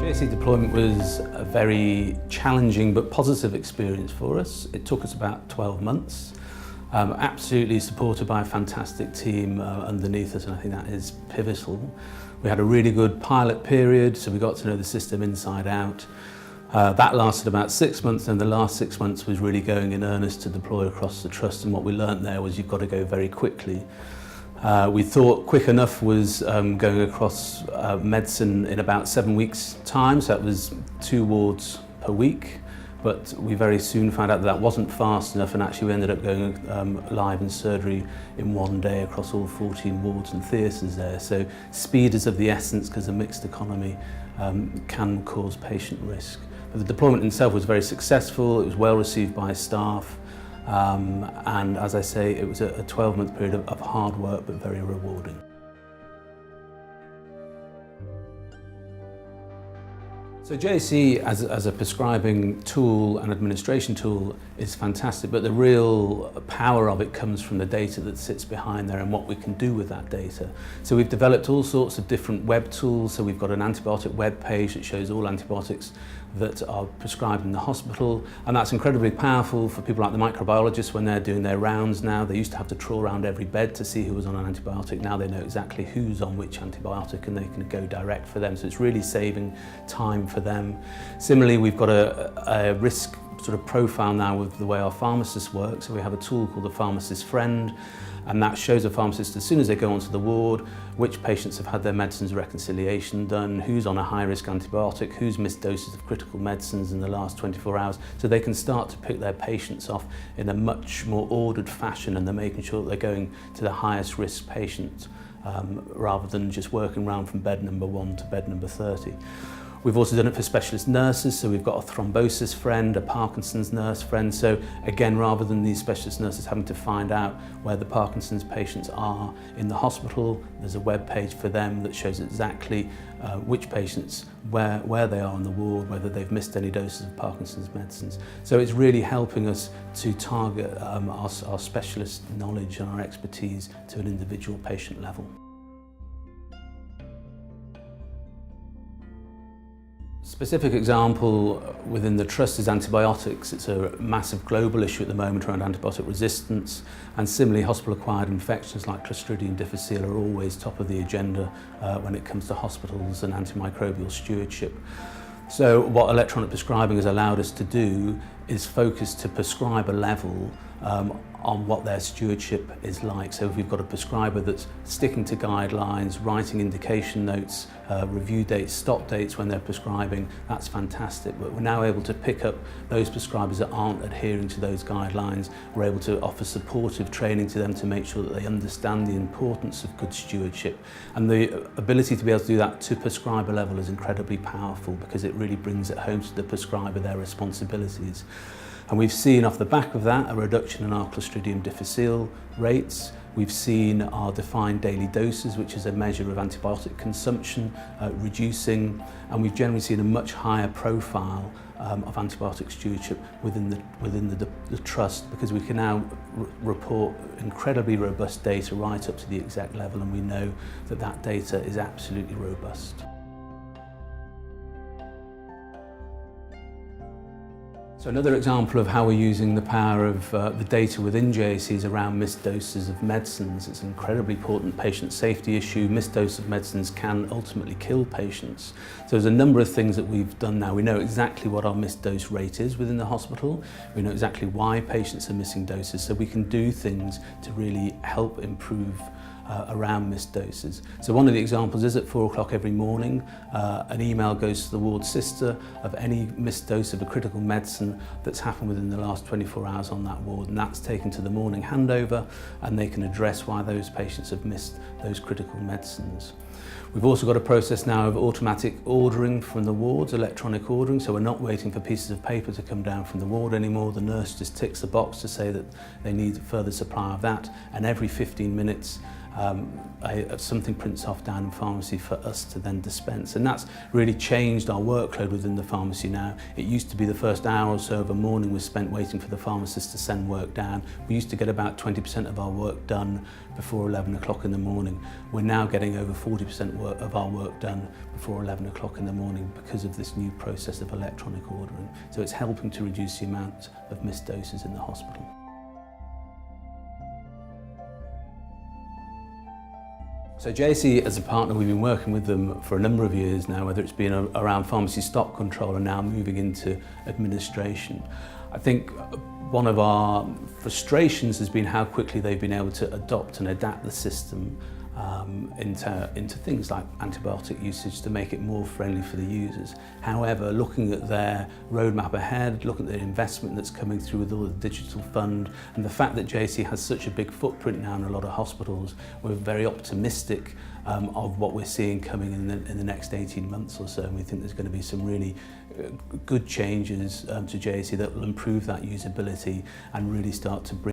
JAC deployment was a very challenging but positive experience for us. It took us about 12 months, absolutely supported by a fantastic team underneath us, and I think that is pivotal. We had a really good pilot period, so we got to know the system inside out. That lasted about 6 months, and the last 6 months was really going in earnest to deploy across the trust, and what we learnt there was you've got to go very quickly. We thought quick enough was going across medicine in about 7 weeks' time, so that was 2 wards per week, but we very soon found out that wasn't fast enough, and actually we ended up going live in surgery in 1 day across all 14 wards and theatres there. So speed is of the essence because a mixed economy can cause patient risk. But the deployment itself was very successful, it was well received by staff, and as I say, it was a 12-month period of hard work but very rewarding. So JAC as a prescribing tool and administration tool is fantastic, but the real power of it comes from the data that sits behind there and what we can do with that data. So we've developed all sorts of different web tools. So we've got an antibiotic web page that shows all antibiotics that are prescribed in the hospital, and that's incredibly powerful for people like the microbiologists when they're doing their rounds now. They used to have to trawl around every bed to see who was on an antibiotic. Now they know exactly who's on which antibiotic and they can go direct for them, so it's really saving time for them. Similarly, we've got a risk sort of profile now with the way our pharmacist works. So we have a tool called the Pharmacist Friend, and that shows a pharmacist as soon as they go onto the ward which patients have had their medicines reconciliation done, who's on a high-risk antibiotic, who's missed doses of critical medicines in the last 24 hours, so they can start to pick their patients off in a much more ordered fashion, and they're making sure that they're going to the highest risk patients rather than just working around from bed number 1 to bed number 30. We've also done it for specialist nurses, so we've got a thrombosis friend, a Parkinson's nurse friend. So again, rather than these specialist nurses having to find out where the Parkinson's patients are in the hospital, there's a web page for them that shows exactly which patients, where they are on the ward, whether they've missed any doses of Parkinson's medicines. So it's really helping us to target our specialist knowledge and our expertise to an individual patient level. Specific example within the trust is antibiotics. It's a massive global issue at the moment around antibiotic resistance, and similarly hospital-acquired infections like Clostridium difficile are always top of the agenda when it comes to hospitals and antimicrobial stewardship. So what electronic prescribing has allowed us to do is focus to prescriber level on what their stewardship is like. So if we've got a prescriber that's sticking to guidelines, writing indication notes, review dates, stop dates when they're prescribing, that's fantastic. But we're now able to pick up those prescribers that aren't adhering to those guidelines. We're able to offer supportive training to them to make sure that they understand the importance of good stewardship. And the ability to be able to do that to prescriber level is incredibly powerful because it really brings it home to the prescriber their responsibilities. And we've seen off the back of that a reduction in our Clostridium difficile rates. We've seen our defined daily doses, which is a measure of antibiotic consumption, reducing, and we've generally seen a much higher profile of antibiotic stewardship within the trust, because we can now report incredibly robust data right up to the exec level, and we know that that data is absolutely robust. So another example of how we're using the power of the data within JAC is around missed doses of medicines. It's an incredibly important patient safety issue. Missed doses of medicines can ultimately kill patients. So there's a number of things that we've done now. We know exactly what our missed dose rate is within the hospital. We know exactly why patients are missing doses, so we can do things to really help improve around missed doses. So one of the examples is at 4 o'clock every morning, an email goes to the ward sister of any missed dose of a critical medicine that's happened within the last 24 hours on that ward, and that's taken to the morning handover, and they can address why those patients have missed those critical medicines. We've also got a process now of automatic ordering from the wards, electronic ordering, so we're not waiting for pieces of paper to come down from the ward anymore. The nurse just ticks the box to say that they need further supply of that, and every 15 minutes something prints off down in pharmacy for us to then dispense. And that's really changed our workload within the pharmacy now. It used to be the first hour or so of a morning was spent waiting for the pharmacist to send work down. We used to get about 20% of our work done before 11 o'clock in the morning. We're now getting over 40% of our work done before 11 o'clock in the morning because of this new process of electronic ordering. So it's helping to reduce the amount of missed doses in the hospital. So JAC, as a partner, we've been working with them for a number of years now, whether it's been around pharmacy stock control and now moving into administration. I think one of our frustrations has been how quickly they've been able to adopt and adapt the system into things like antibiotic usage to make it more friendly for the users. However, looking at their roadmap ahead, looking at the investment that's coming through with all the digital fund, and the fact that JAC has such a big footprint now in a lot of hospitals, we're very optimistic of what we're seeing coming in the next 18 months or so, and we think there's going to be some really good changes to JAC that will improve that usability and really start to bring